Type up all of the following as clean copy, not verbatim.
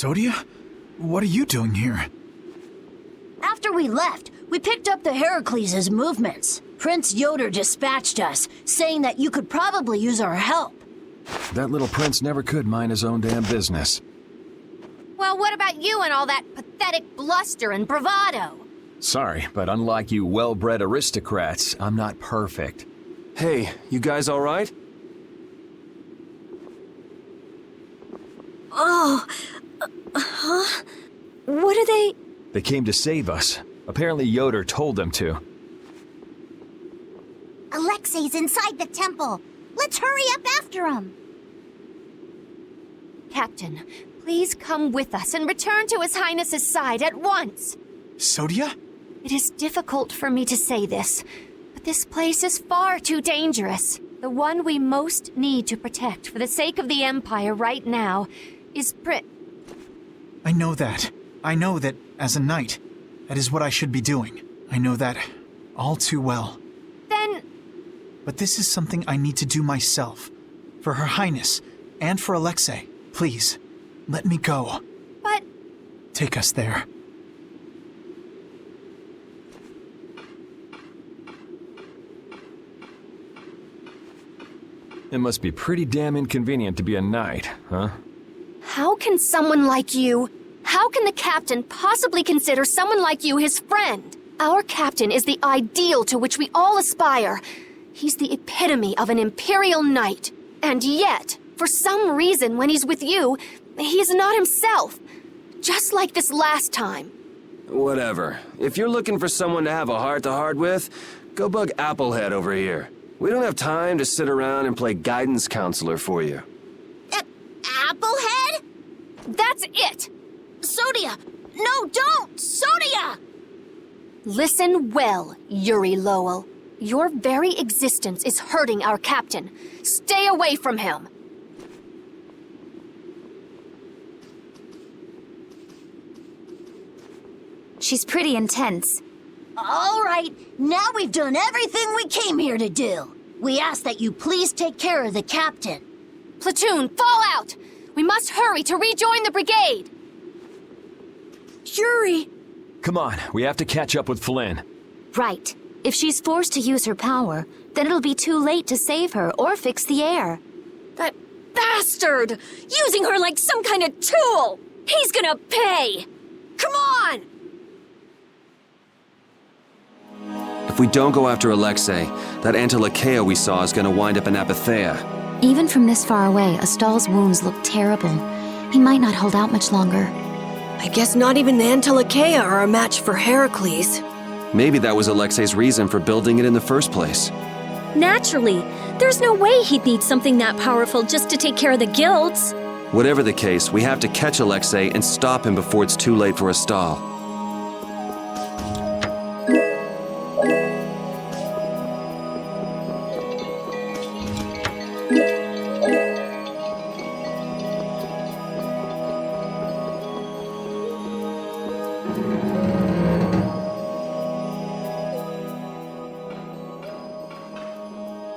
Sodia? What are you doing here? After we left, we picked up the Heracles' movements. Prince Yoder dispatched us, saying that you could probably use our help. That little prince never could mind his own damn business. Well, what about you and all that pathetic bluster and bravado? Sorry, but unlike you well-bred aristocrats, I'm not perfect. Hey, you guys all right? Oh, huh? What are they? They came to save us. Apparently Yoder told them to. Alexei's inside the temple. Let's hurry up after him. Captain, please come with us and return to His Highness's side at once. Sodia? It is difficult for me to say this, but this place is far too dangerous. The one we most need to protect for the sake of the Empire right now is I know that. I know that, as a knight, that is what I should be doing. I know that all too well. Then... But this is something I need to do myself. For Her Highness, and for Alexei. Please, let me go. But... Take us there. It must be pretty damn inconvenient to be a knight, huh? How can someone like you... How can the captain possibly consider someone like you his friend? Our captain is the ideal to which we all aspire. He's the epitome of an imperial knight. And yet, for some reason when he's with you, he's not himself. Just like this last time. Whatever. If you're looking for someone to have a heart-to-heart with, go bug Applehead over here. We don't have time to sit around and play guidance counselor for you. Applehead? That's it! Sodia! No, don't! Sodia! Listen well, Yuri Lowell. Your very existence is hurting our captain. Stay away from him. She's pretty intense. All right, now we've done everything we came here to do. We ask that you please take care of the captain. Platoon, fall out! We must hurry to rejoin the brigade! Yuri! Come on, we have to catch up with Flynn. Right. If she's forced to use her power, then it'll be too late to save her or fix the air. That bastard! Using her like some kind of tool! He's gonna pay! Come on! If we don't go after Alexei, that Entelexeia we saw is gonna wind up in apatheia. Even from this far away, Astal's wounds look terrible. He might not hold out much longer. I guess not even the Entelexeia are a match for Heracles. Maybe that was Alexei's reason for building it in the first place. Naturally. There's no way he'd need something that powerful just to take care of the guilds. Whatever the case, we have to catch Alexei and stop him before it's too late for Astal.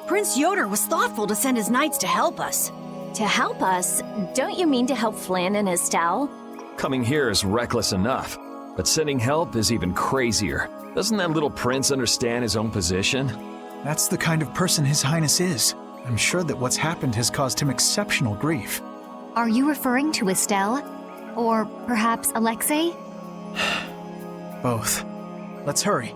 Prince Yoder was thoughtful to send his knights to help us. To help us? Don't you mean to help Flynn and Estelle? Coming here is reckless enough, but sending help is even crazier. Doesn't that little prince understand his own position? That's the kind of person His Highness is. I'm sure that what's happened has caused him exceptional grief. Are you referring to Estelle? Or perhaps Alexei? Both. Let's hurry.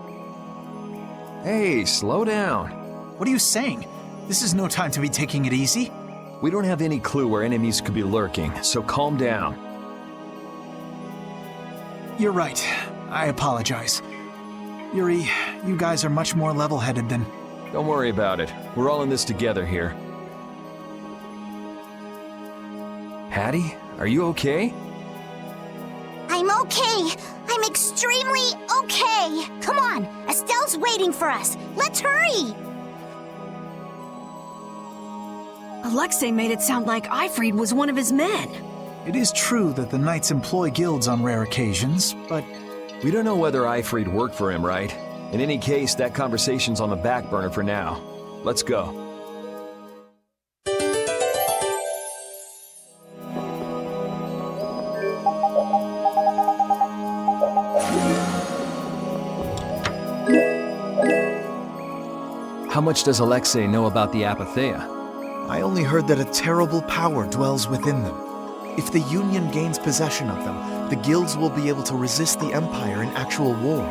Hey, slow down. What are you saying? This is no time to be taking it easy. We don't have any clue where enemies could be lurking, so calm down. You're right. I apologize. Yuri, you guys are much more level-headed than... Don't worry about it. We're all in this together here. Hattie, are you okay? I'm okay. I'm extremely okay. Come on, Estelle's waiting for us. Let's hurry. Alexei made it sound like Ifrid was one of his men. It is true that the knights employ guilds on rare occasions, but... We don't know whether Ifrid worked for him, right? In any case, that conversation's on the back burner for now. Let's go. How much does Alexei know about the apatheia? I only heard that a terrible power dwells within them. If the Union gains possession of them, the guilds will be able to resist the Empire in actual war.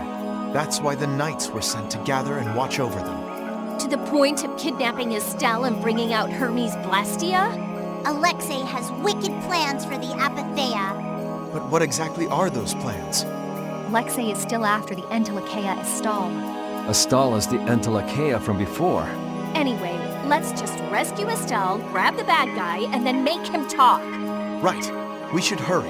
That's why the knights were sent to gather and watch over them. To the point of kidnapping Estelle and bringing out Hermes Blastia? Alexei has wicked plans for the apatheia. But what exactly are those plans? Alexei is still after the Entelexeia Astal. Astal is the Entelexeia from before. Anyway, let's just rescue Estelle, grab the bad guy, and then make him talk. Right. We should hurry.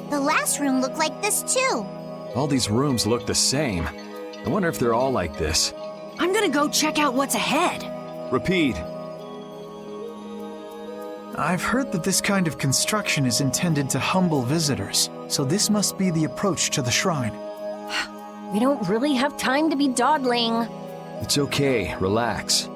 The last room looked like this too. All these rooms look the same. I wonder if they're all like this. I'm gonna go check out what's ahead. Repeat. I've heard that this kind of construction is intended to humble visitors, so this must be the approach to the shrine. We don't really have time to be dawdling. It's okay, relax.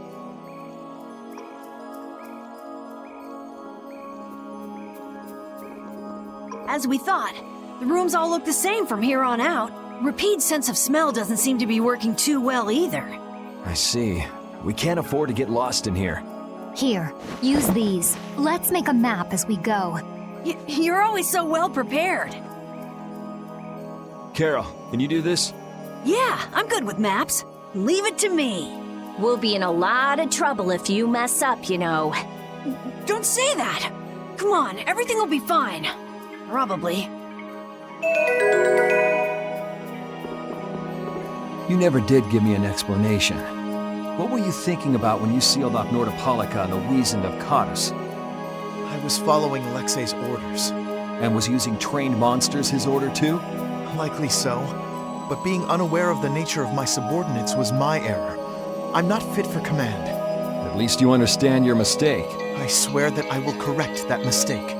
As we thought, the rooms all look the same from here on out. Repeat's sense of smell doesn't seem to be working too well either. I see. We can't afford to get lost in here. Here, use these. Let's make a map as we go. You're always so well prepared. Carol, can you do this? Yeah, I'm good with maps. Leave it to me. We'll be in a lot of trouble if you mess up, you know. Don't say that. Come on, everything will be fine. Probably. You never did give me an explanation. What were you thinking about when you sealed off Nordopolica and the Wiesent of Cottus? I was following Alexei's orders. And was using trained monsters his order too? Likely so. But being unaware of the nature of my subordinates was my error. I'm not fit for command. At least you understand your mistake. I swear that I will correct that mistake.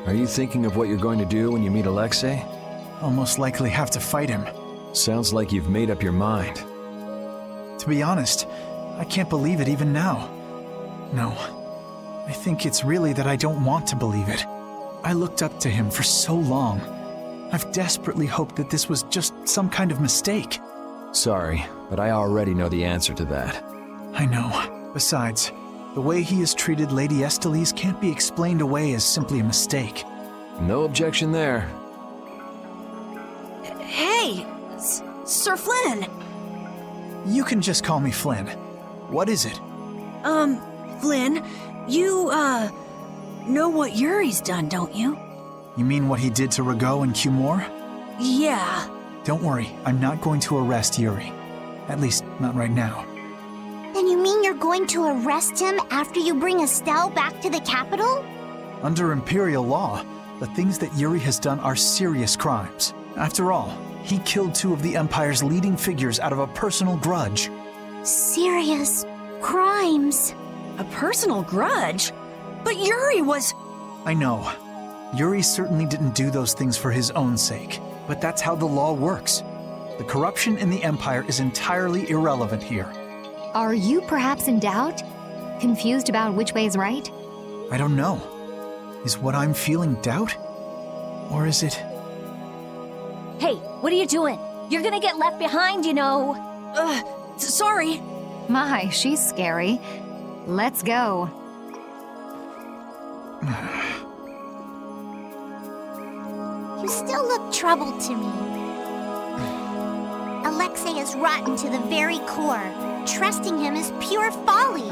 Are you thinking of what you're going to do when you meet Alexei? I'll most likely have to fight him. Sounds like you've made up your mind. To be honest, I can't believe it even now. No, I think it's really that I don't want to believe it. I looked up to him for so long. I've desperately hoped that this was just some kind of mistake. Sorry, but I already know the answer to that. I know. Besides, the way he has treated Lady Estelle can't be explained away as simply a mistake. No objection there. Hey, Sir Flynn. You can just call me Flynn. What is it? Flynn, you, know what Yuri's done, don't you? You mean what he did to Rago and Cumore? Yeah. Don't worry, I'm not going to arrest Yuri. At least, not right now. Then you mean you're going to arrest him after you bring Estelle back to the capital? Under Imperial law, the things that Yuri has done are serious crimes. After all, he killed two of the Empire's leading figures out of a personal grudge. serious crimes. A personal grudge? But Yuri was... I know. Yuri certainly didn't do those things for his own sake, but that's how the law works. The corruption in the Empire is entirely irrelevant here. Are you perhaps in doubt? Confused about which way is right? I don't know. Is what I'm feeling doubt? Or is it... Hey, what are you doing? You're gonna get left behind, you know. Sorry. My, she's scary. Let's go. You still look troubled to me. Alexei is rotten to the very core. Trusting him is pure folly.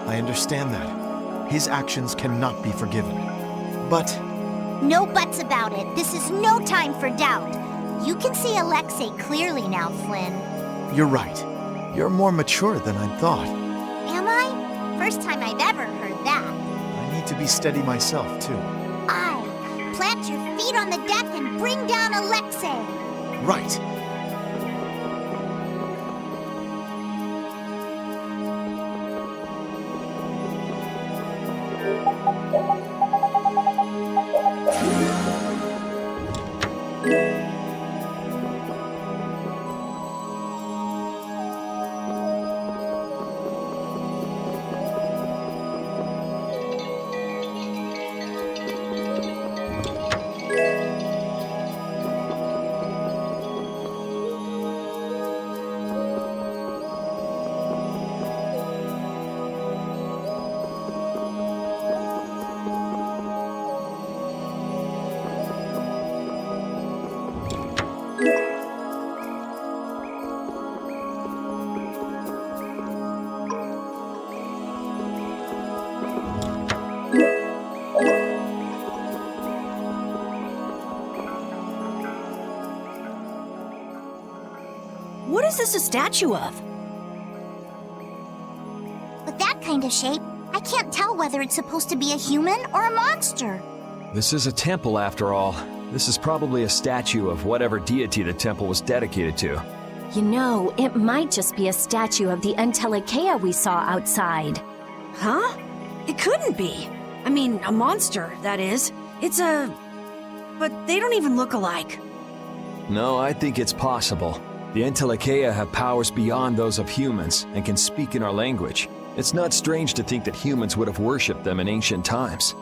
I understand that. His actions cannot be forgiven. But... No buts about it. This is no time for doubt. You can see Alexei clearly now, Flynn. you're right. You're more mature than I thought. Am I? First time I've ever heard that. I need to be steady myself, too. Plant your feet on the deck and bring down Alexei. Right. What is this a statue of? With that kind of shape, I can't tell whether it's supposed to be a human or a monster. This is a temple, after all. This is probably a statue of whatever deity the temple was dedicated to. You know, it might just be a statue of the Entelexeia we saw outside. Huh? It couldn't be. I mean, a monster, that is. It's a... But they don't even look alike. No, I think it's possible. The Entelexeia have powers beyond those of humans and can speak in our language. It's not strange to think that humans would have worshipped them in ancient times.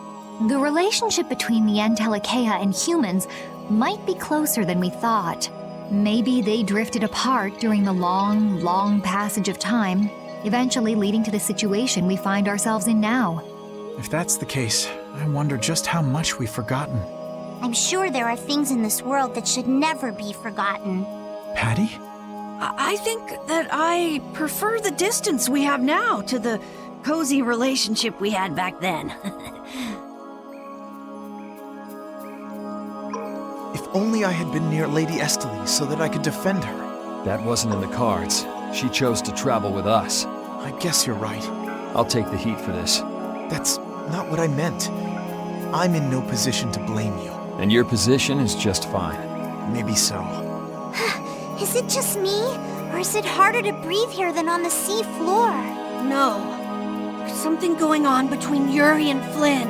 The relationship between the Entelexeia and humans might be closer than we thought. Maybe they drifted apart during the long, long passage of time, eventually leading to the situation we find ourselves in now. If that's the case, I wonder just how much we've forgotten. I'm sure there are things in this world that should never be forgotten. Patty? I think that I prefer the distance we have now to the cozy relationship we had back then. If only I had been near Lady Estelle so that I could defend her. That wasn't in the cards. She chose to travel with us. I guess you're right. I'll take the heat for this. That's not what I meant. I'm in no position to blame you. And your position is just fine. Maybe so. Is it just me? Or is it harder to breathe here than on the sea floor? No. There's something going on between Yuri and Flynn.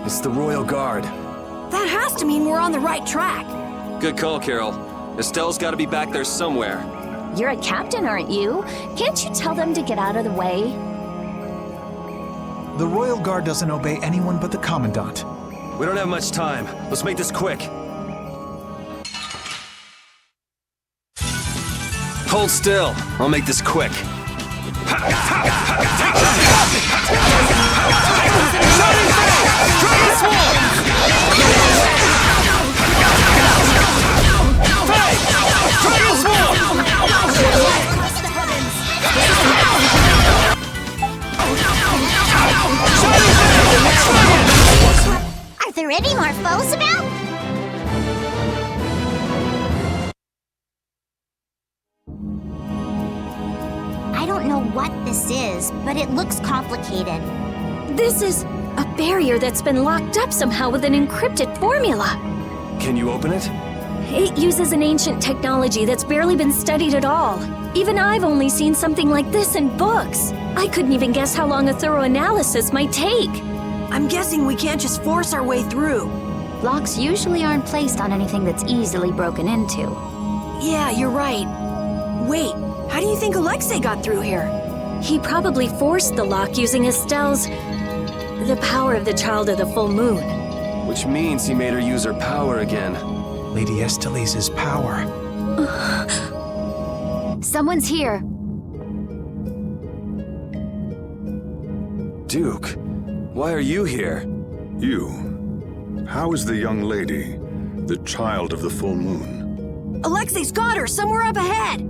It's the Royal Guard. That has to mean we're on the right track. Good call, Carol. Estelle's got to be back there somewhere. You're a captain, aren't you? Can't you tell them to get out of the way? The Royal Guard doesn't obey anyone but the Commandant. We don't have much time. Let's make this quick. Hold still. I'll make this quick. Are there any more foes about? I don't know what this is, but it looks complicated. This is a barrier that's been locked up somehow with an encrypted formula. Can you open it? It uses an ancient technology that's barely been studied at all. Even I've only seen something like this in books. I couldn't even guess how long a thorough analysis might take. I'm guessing we can't just force our way through. Locks usually aren't placed on anything that's easily broken into. Yeah, you're right. Wait, how do you think Alexei got through here? He probably forced the lock using Estelle's... the power of the Child of the Full Moon. Which means he made her use her power again. Lady Estelle's power. Someone's here. Duke, why are you here? You? How is the young lady, the Child of the Full Moon? Alexei's got her somewhere up ahead!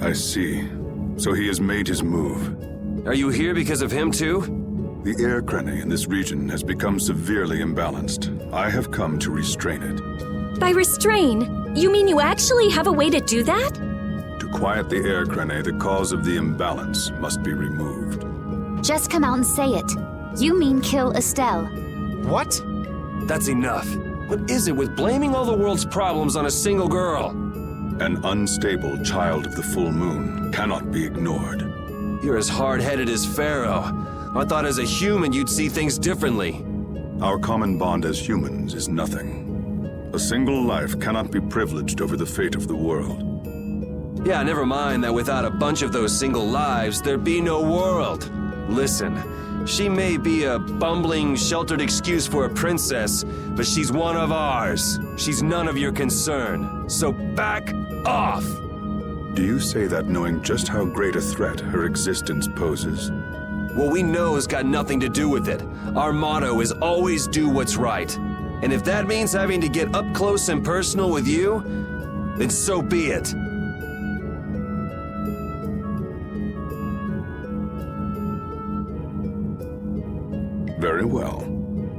I see. So he has made his move. Are you here because of him too? The air crene in this region has become severely imbalanced. I have come to restrain it. By restrain, you mean you actually have a way to do that? To quiet the air crene, the cause of the imbalance must be removed. Just come out and say it. You mean kill Estelle. What? That's enough. What is it with blaming all the world's problems on a single girl? An unstable Child of the Full Moon cannot be ignored. You're as hard-headed as Pharaoh. I thought as a human you'd see things differently. Our common bond as humans is nothing. A single life cannot be privileged over the fate of the world. Yeah, never mind that without a bunch of those single lives, there'd be no world. Listen, she may be a bumbling, sheltered excuse for a princess, but she's one of ours. She's none of your concern. So back off! Do you say that knowing just how great a threat her existence poses? What we know has got nothing to do with it. Our motto is always do what's right. And if that means having to get up close and personal with you, then so be it. Very well.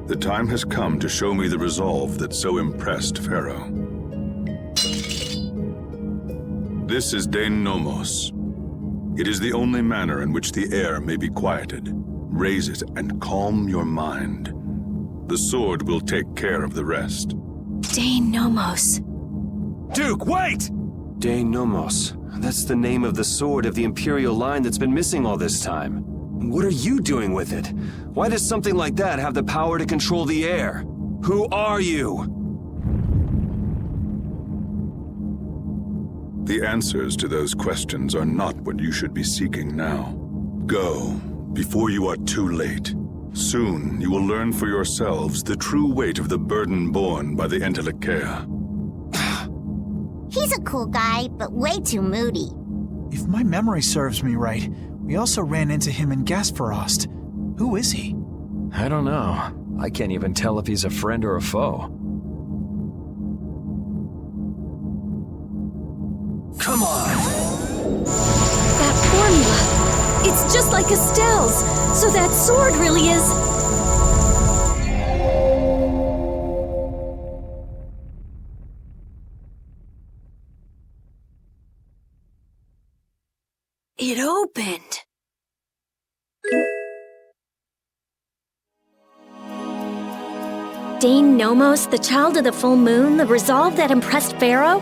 The time has come to show me the resolve that so impressed Pharaoh. This is Dane Nomos. It is the only manner in which the air may be quieted. Raise it and calm your mind. The sword will take care of the rest. Dane Nomos. Duke, wait! Dane Nomos. That's the name of the sword of the Imperial line that's been missing all this time. What are you doing with it? Why does something like that have the power to control the air? Who are you? The answers to those questions are not what you should be seeking now. Go, before you are too late. Soon you will learn for yourselves the true weight of the burden borne by the Entelexeia. He's a cool guy, but way too moody. If my memory serves me right, we also ran into him in Vesperia. Who is he? I don't know. I can't even tell if he's a friend or a foe. Come on! That formula! It's just like Estelle's! So that sword really is... It opened. Dane Nomos, the Child of the Full Moon, the resolve that impressed Pharaoh?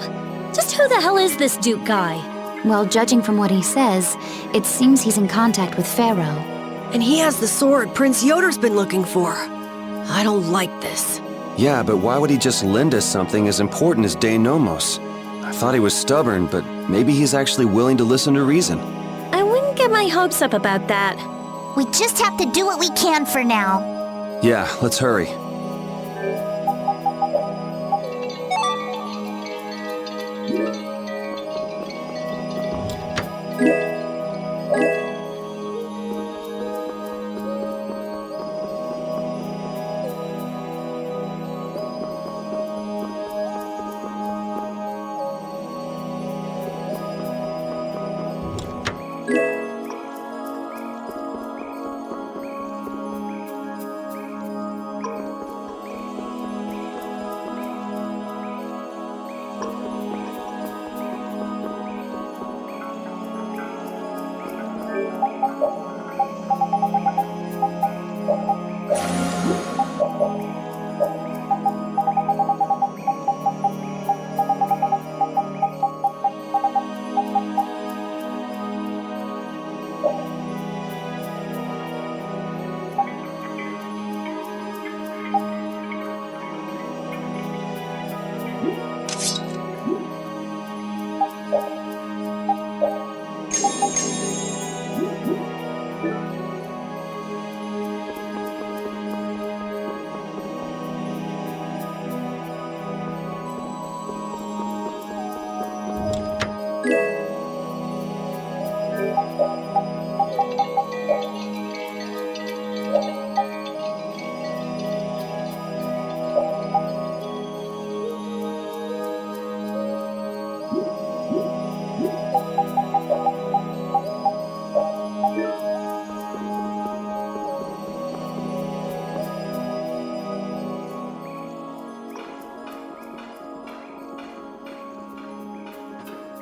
Just who the hell is this Duke guy? Well, judging from what he says, it seems he's in contact with Pharaoh. And he has the sword Prince Yoder's been looking for. I don't like this. Yeah, but why would he just lend us something as important as Dane Nomos? I thought he was stubborn, but maybe he's actually willing to listen to reason. I wouldn't get my hopes up about that. We just have to do what we can for now. Yeah, let's hurry.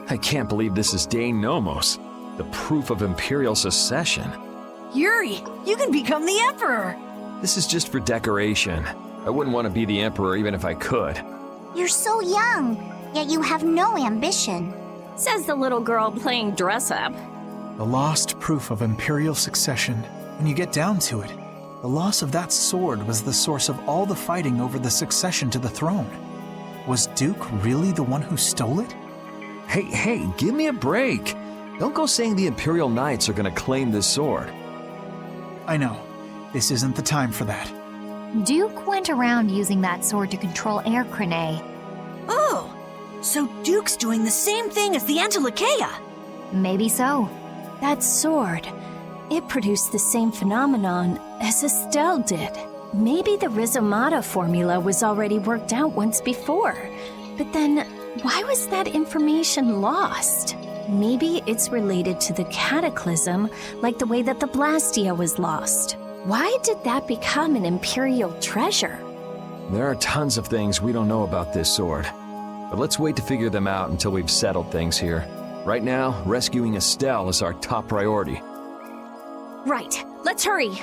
I can't believe this is Dane Nomos, the proof of Imperial secession. Yuri, you can become the Emperor! This is just for decoration. I wouldn't want to be the Emperor even if I could. You're so young, yet you have no ambition. Says the little girl playing dress-up. The lost proof of Imperial succession. When you get down to it, the loss of that sword was the source of all the fighting over the succession to the throne. Was Duke really the one who stole it? Hey, give me a break. Don't go saying the Imperial Knights are gonna claim this sword. I know. This isn't the time for that. Duke went around using that sword to control air crane. Oh, so Duke's doing the same thing as the Entelexeia. Maybe so. That sword, it produced the same phenomenon as Estelle did. Maybe the Rizomata formula was already worked out once before. But then, why was that information lost? Maybe it's related to the cataclysm, like the way that the Blastia was lost. Why did that become an Imperial treasure? There are tons of things we don't know about this sword. But let's wait to figure them out until we've settled things here. Right now, rescuing Estelle is our top priority. Right, let's hurry.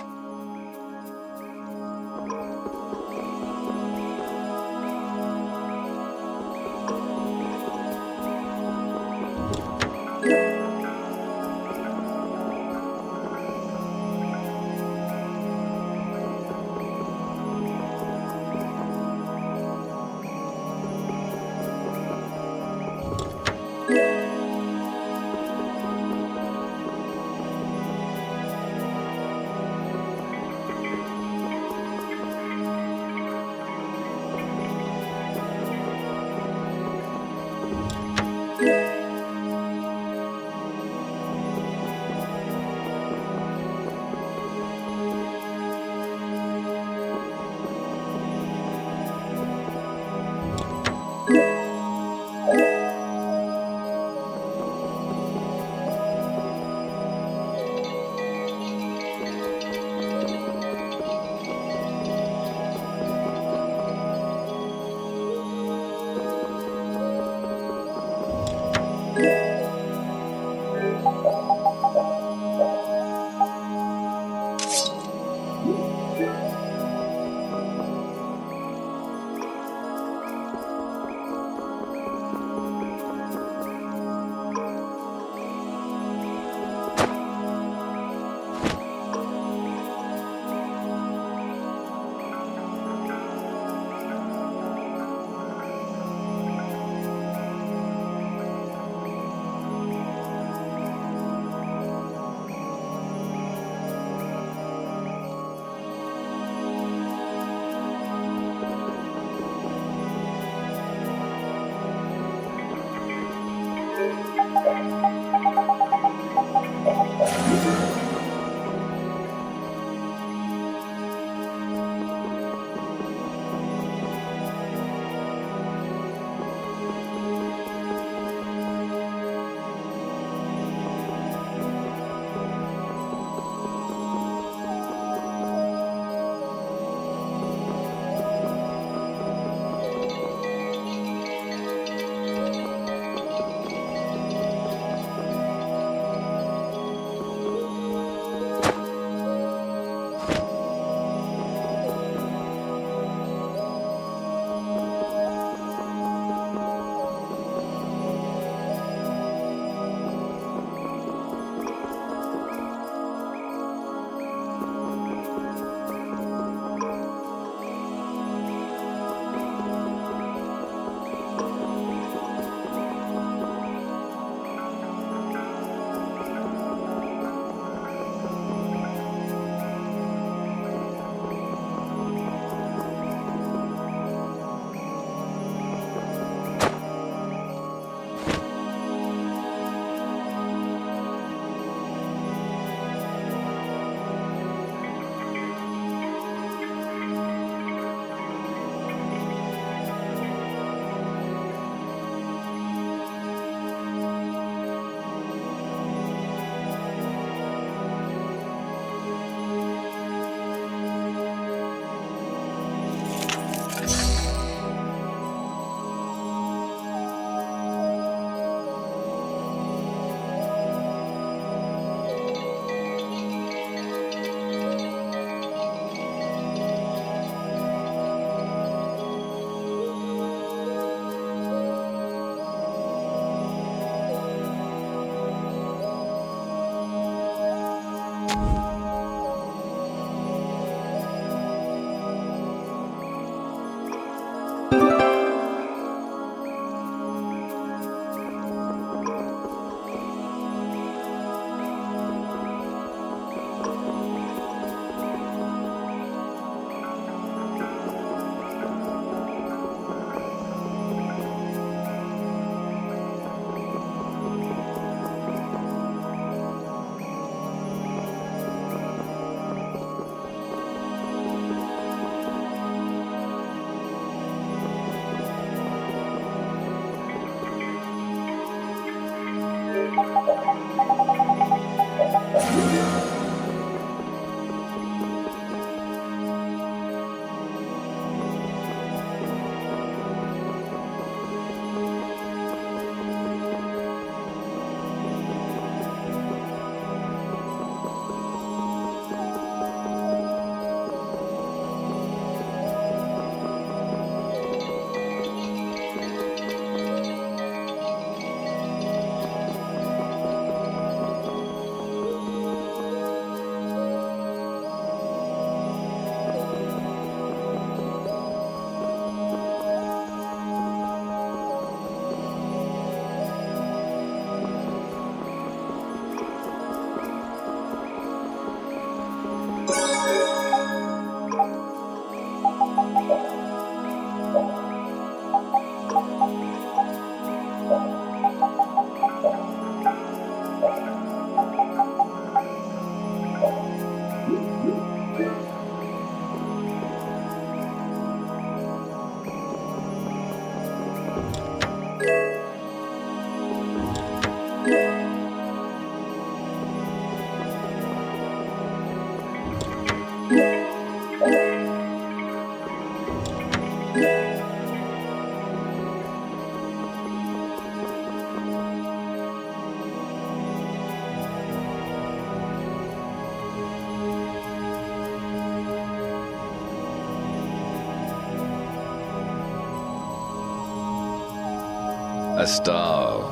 Astal,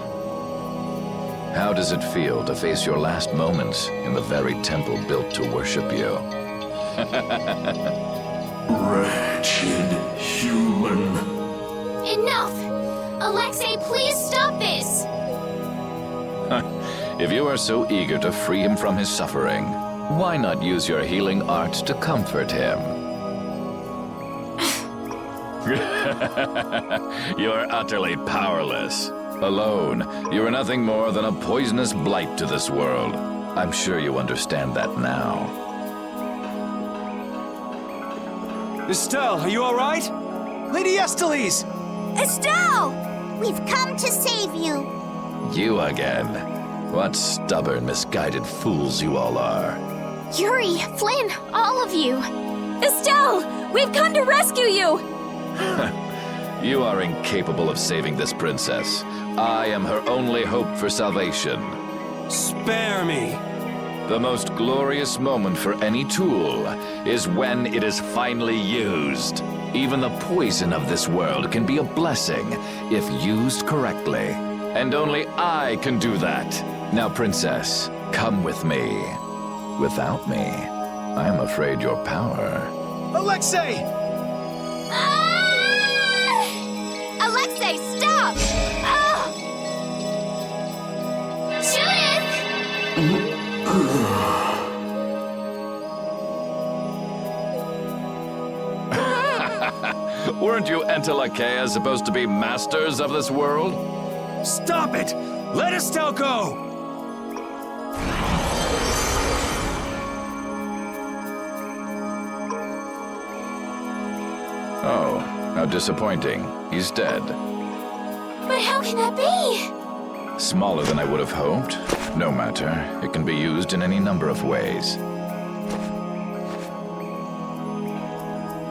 how does it feel to face your last moments in the very temple built to worship you? Wretched human. Enough! Alexei, please stop this! If you are so eager to free him from his suffering, why not use your healing arts to comfort him? You are utterly powerless. Alone, you are nothing more than a poisonous blight to this world. I'm sure you understand that now. Estelle, are you all right? Lady Estelle! Estelle! We've come to save you. You again. What stubborn, misguided fools you all are. Yuri, Flynn, all of you! Estelle! We've come to rescue you! You are incapable of saving this princess. I am her only hope for salvation. Spare me! The most glorious moment for any tool is when it is finally used. Even the poison of this world can be a blessing if used correctly. And only I can do that. Now, princess, come with me. Without me, I am afraid your power... Alexei! Alexei, stop! Ah! Judith! Weren't you Entelexeia supposed to be masters of this world? Stop it! Let Estelle go! Oh, how disappointing. He's dead. But how can that be? Smaller than I would have hoped. No matter. It can be used in any number of ways.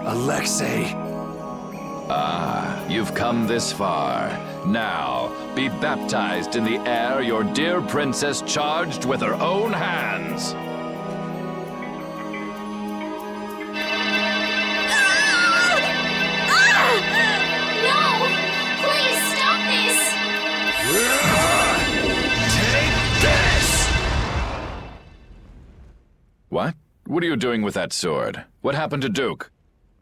Alexei! Ah, you've come this far. Now, be baptized in the air your dear princess charged with her own hands. What? What are you doing with that sword? What happened to Duke?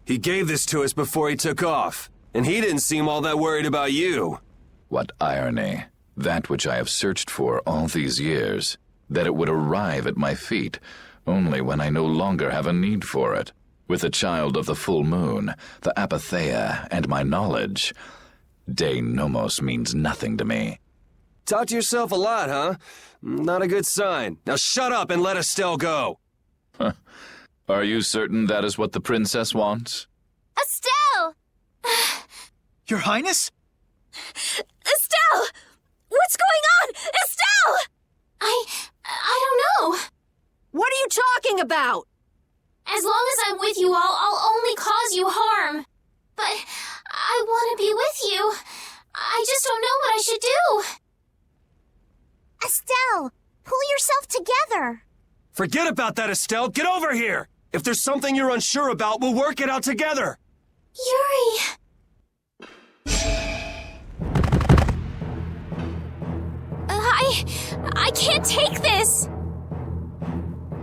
He gave this to us before he took off, and he didn't seem all that worried about you. What irony. That which I have searched for all these years. That it would arrive at my feet, only when I no longer have a need for it. With the child of the full moon, the apatheia, and my knowledge, De Nomos means nothing to me. Talk to yourself a lot, huh? Not a good sign. Now shut up and let Estelle go. Are you certain that is what the princess wants? Estelle! Your Highness? Estelle! What's going on? Estelle! I don't know. talking about? As long as I'm with you all, I'll only cause you harm. But I want to be with you. I just don't know what I should do. Estelle, pull yourself together. Forget about that, Estelle. Get over here. If there's something you're unsure about, we'll work it out together. Yuri. I can't take this.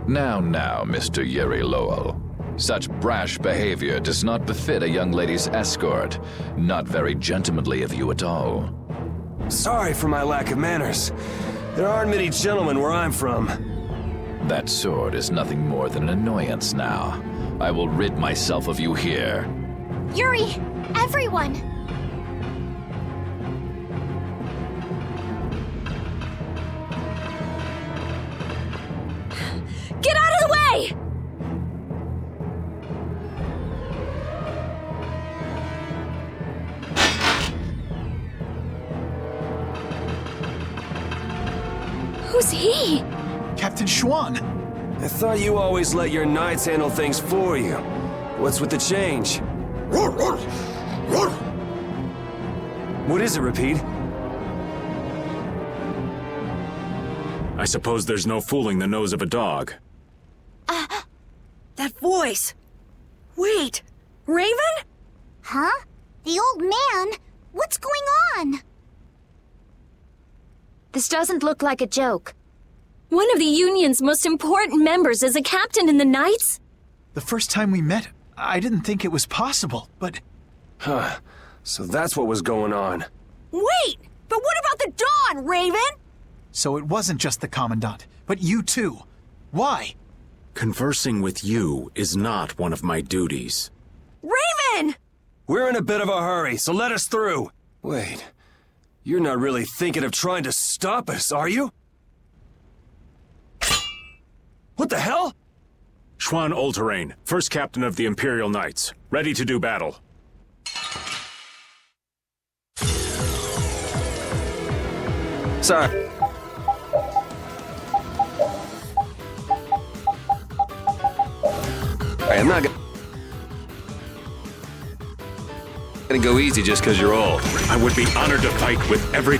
Now, Mr. Yuri Lowell. Such brash behavior does not befit a young lady's escort. Not very gentlemanly of you at all. Sorry for my lack of manners. There aren't many gentlemen where I'm from. That sword is nothing more than an annoyance now. I will rid myself of you here. Yuri, everyone. Get out of the way! Who's he? Captain Schwan. I thought you always let your knights handle things for you. What's with the change? What is it, Repeat? I suppose there's no fooling the nose of a dog. That voice. Wait, Raven? Huh? The old man? What's going on? This doesn't look like a joke. One of the Union's most important members is a captain in the Knights? The first time we met, I didn't think it was possible, but... Huh. So that's what was going on. Wait! But what about the Dawn, Raven? So it wasn't just the Commandant, but you too. Why? Conversing with you is not one of my duties. Raven! We're in a bit of a hurry, so let us through. Wait, you're not really thinking of trying to stop us, are you? What the hell? Schwan Olterain, first captain of the Imperial Knights, ready to do battle. Sorry. I'm not gonna go easy just because you're old. I would be honored to fight with every...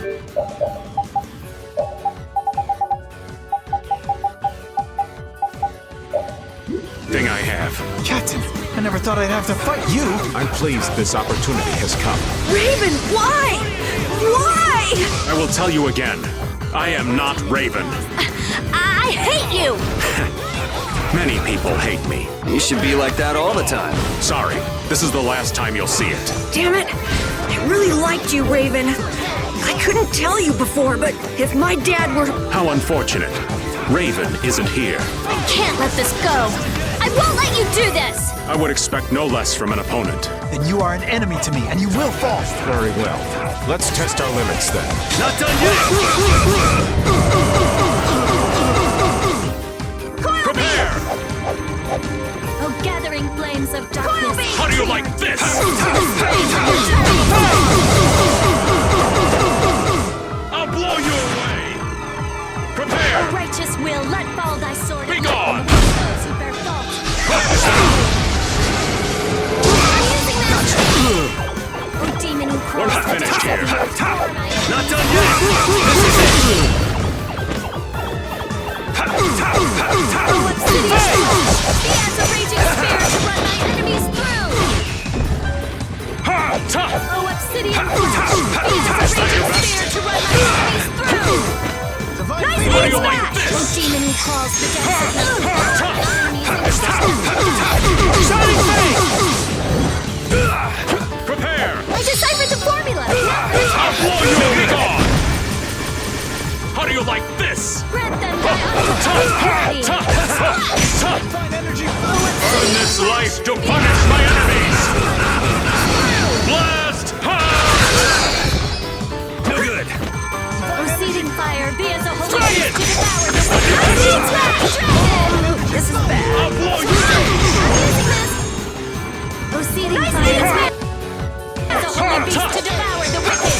thing I have. Captain, I never thought I'd have to fight you. I'm pleased this opportunity has come. Raven, why? Why? I will tell you again. I am not Raven. I hate you! Many people hate me. You should be like that all the time. Sorry, this is the last time you'll see it. Damn it! I really liked you, Raven. I couldn't tell you before, but if my dad were... How unfortunate. Raven isn't here. I can't let this go. I won't let you do this! I would expect no less from an opponent. Then you are an enemy to me, and you will fall. Very well. Let's test our limits then. Not done yet! Prepare! Oh, gathering flames of darkness. How do you like this? I'll blow you away! Prepare! A righteous will, let fall thy sword. Be gone! Those who bear fault. Oh, demon who crawls We're not finished here. Not done yet! This is it! Oh, obsidian! He has a raging spear to run my enemies through! Oh, obsidian! He has a raging spear to run my enemies through! Nice How do you smash! like this? Oh, demon who crawls the depths of my enemies. Shining face! Prepare! I deciphered the formula! I'll blow you away! Gone! How do you like this? Grant them thy untold Earn this life to punish my enemies! Blast! No good! Oh, seething fire, be as a holy Try beast it! to devour the wicked. This is bad. I'll blow you! Oh, seething fire, as a holy beast to devour the wicked.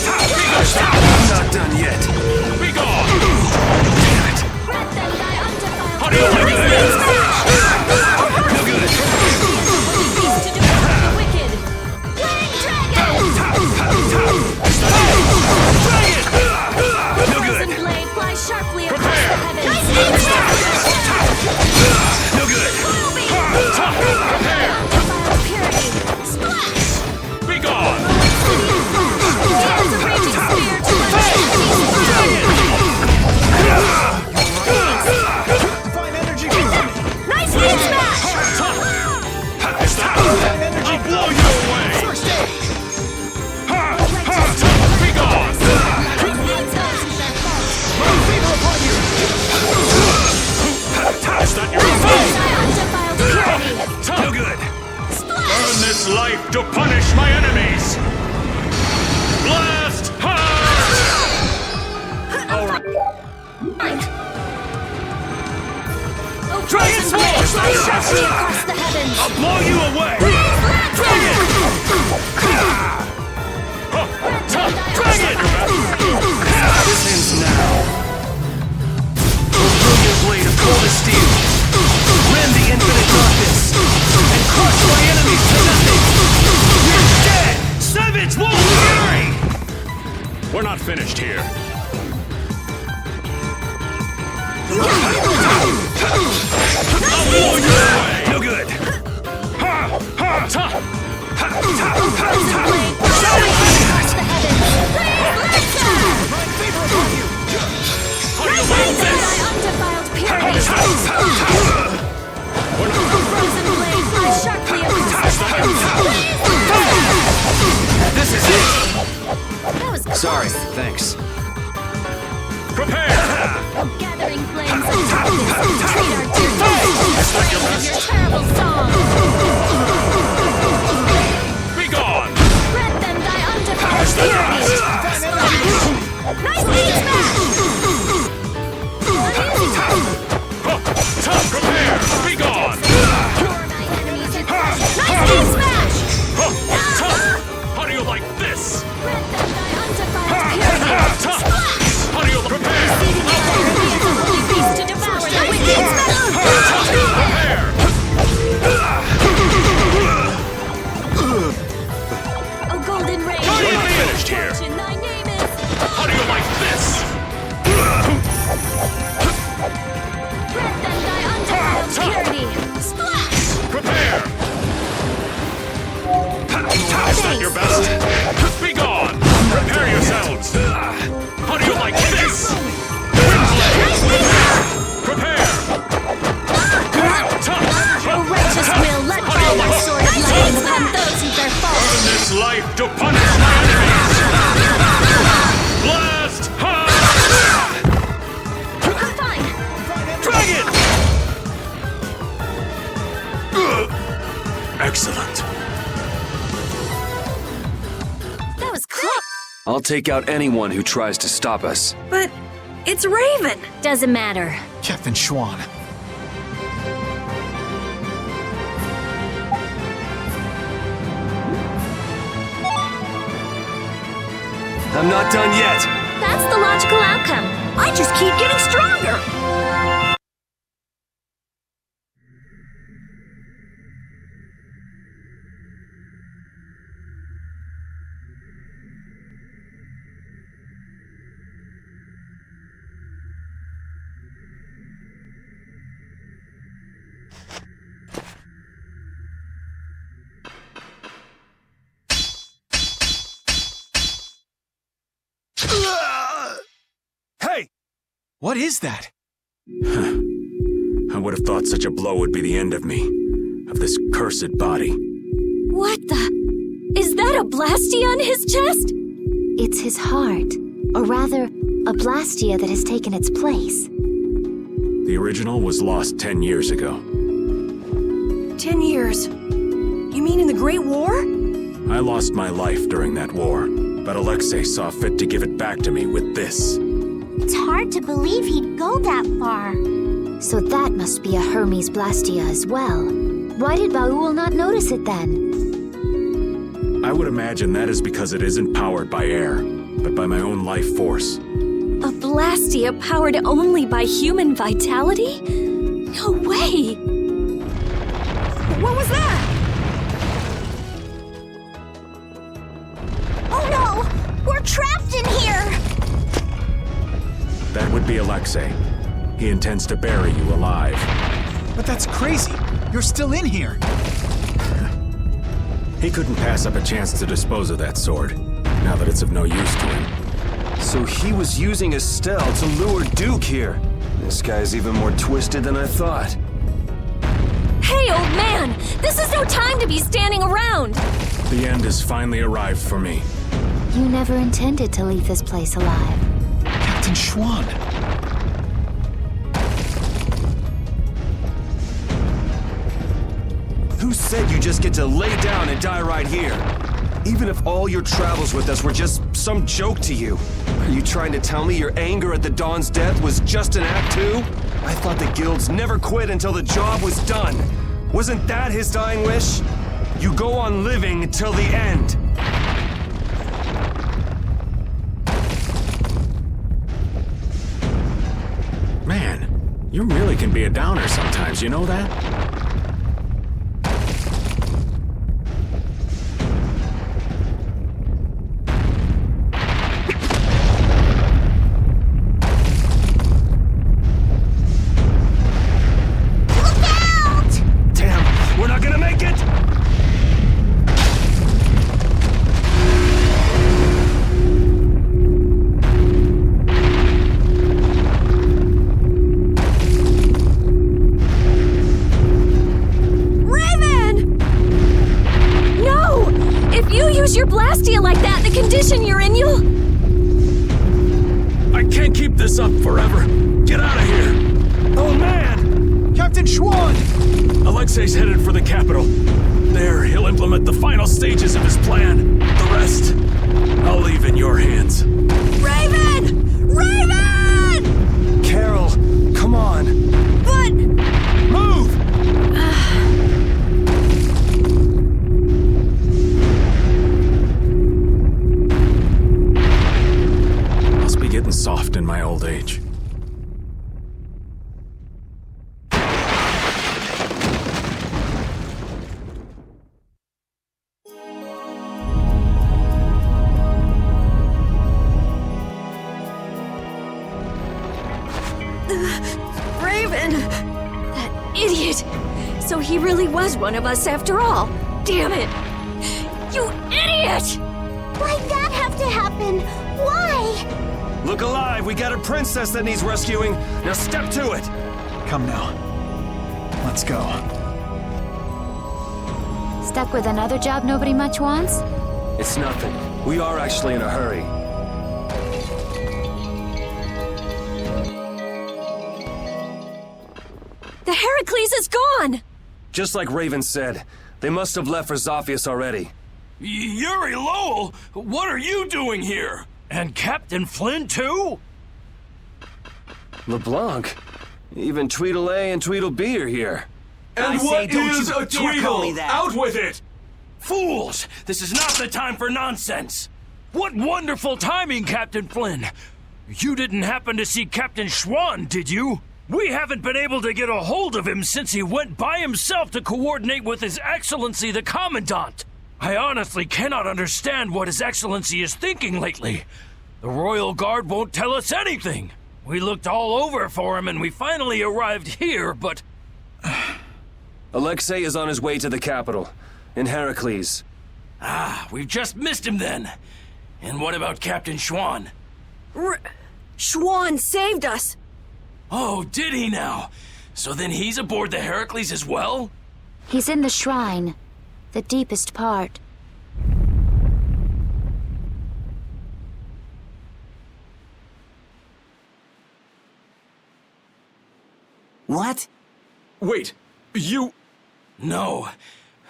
Not done yet. Be gone! Damn it! Grant them thy undefiled How do you like this? Dragon Sword! Sharply across the heavens! I'll blow you away! Dragon! Dragon! This ends now. Brilliant blade of coldest steel. Rend the infinite darkness. And crush my enemies to nothing. You're dead! Savage Wolf Fury! We're not finished here. I'll blow you away! No good. Undefiled purity! Frozen blade flies sharply across the heavens! This is it! That was close. Sorry, thanks. Prepare! Gathering flames of darkness, treat our dear with your terrible song! Be gone! Grant them thy undefiled purity! Nice beat smash! Prepare! Be gone! Nice beat smash! How do you like this? Grant them thy undefiled purity! How do you prepare? Holy beast to devour the wicked! Prepare! O golden ray! Are you finished here? Fortune, thy name is... How do you like this? Grant them thy undefiled purity! Splash! Prepare! Is that your best? Be gone! Prepare yourselves! How do you like this? Prepare! O righteous will, let fall thy sword of lightning upon those who bear false! Earn this life to punish my enemies! Blast! I'm fine! Dragon! Excellent. That was close. I'll take out anyone who tries to stop us. But it's Raven. Doesn't matter. Captain Schwan. I'm not done yet. That's the logical outcome. I just keep getting stronger. Hey! What is that? I would have thought such a blow would be the end of me. Of this cursed body. What the? Is that a blastia on his chest? It's his heart. Or rather, a blastia that has taken its place. The original was lost 10 years ago. 10 years. You mean in the Great War? I lost my life during that war, but Alexei saw fit to give it back to me with this. It's hard to believe he'd go that far. So that must be a Hermes blastia as well. Why did Baul not notice it then? I would imagine that is because it isn't powered by air, but by my own life force. A blastia powered only by human vitality? No way! What was that? Oh no! We're trapped in here! That would be Alexei. He intends to bury you alive. But that's crazy. You're still in here. He couldn't pass up a chance to dispose of that sword, now that it's of no use to him. So he was using Estelle to lure Duke here. This guy's even more twisted than I thought. Hey, old man! This is no time to be standing around! The end has finally arrived for me. You never intended to leave this place alive. Captain Schwan. Who said you just get to lay down and die right here? Even if all your travels with us were just some joke to you, are you trying to tell me your anger at the Dawn's death was just an act too? I thought the guilds never quit until the job was done. Wasn't that his dying wish? You go on living until the end. Man, you really can be a downer sometimes, you know that? Alexei's headed for the capital. There, he'll implement the final stages of his plan. The rest, I'll leave in your hands. Raven! Raven! Carol, come on. But... Move! Must be getting soft in my old age. So he really was one of us after all. Damn it! You idiot! Why'd that have to happen? Why? Look alive, we got a princess that needs rescuing. Now step to it. Come now. Let's go. Stuck with another job nobody much wants? It's nothing. We are actually in a hurry. The Heracles is gone! Just like Raven said, they must have left for Zophius already. Yuri Lowell, what are you doing here? And Captain Flynn too? LeBlanc, even Tweedle-A and Tweedle-B are here. And what is a Tweedle? Out with it! Fools! This is not the time for nonsense! What wonderful timing, Captain Flynn! You didn't happen to see Captain Schwann, did you? We haven't been able to get a hold of him since he went by himself to coordinate with His Excellency the Commandant. I honestly cannot understand what His Excellency is thinking lately. The Royal Guard won't tell us anything. We looked all over for him and we finally arrived here, but... Alexei is on his way to the capital, in Heracles. Ah, we've just missed him then. And what about Captain Schwann? Schwann saved us! Oh, did he now? So then he's aboard the Heracles as well? He's in the shrine, the deepest part. What? Wait, you... No,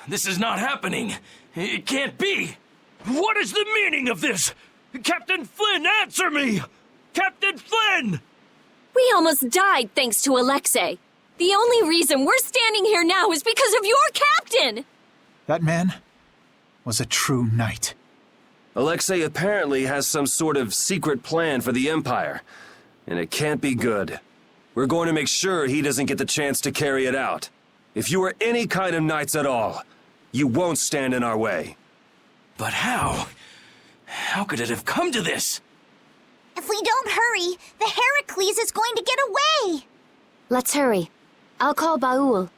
this is not happening. It can't be. What is the meaning of this? Captain Flynn, answer me! Captain Flynn! We almost died thanks to Alexei. The only reason we're standing here now is because of your captain! That man was a true knight. Alexei apparently has some sort of secret plan for the Empire, and it can't be good. We're going to make sure he doesn't get the chance to carry it out. If you are any kind of knights at all, you won't stand in our way. But how? How could it have come to this? If we don't hurry, the Heracles is going to get away! Let's hurry. I'll call Baul.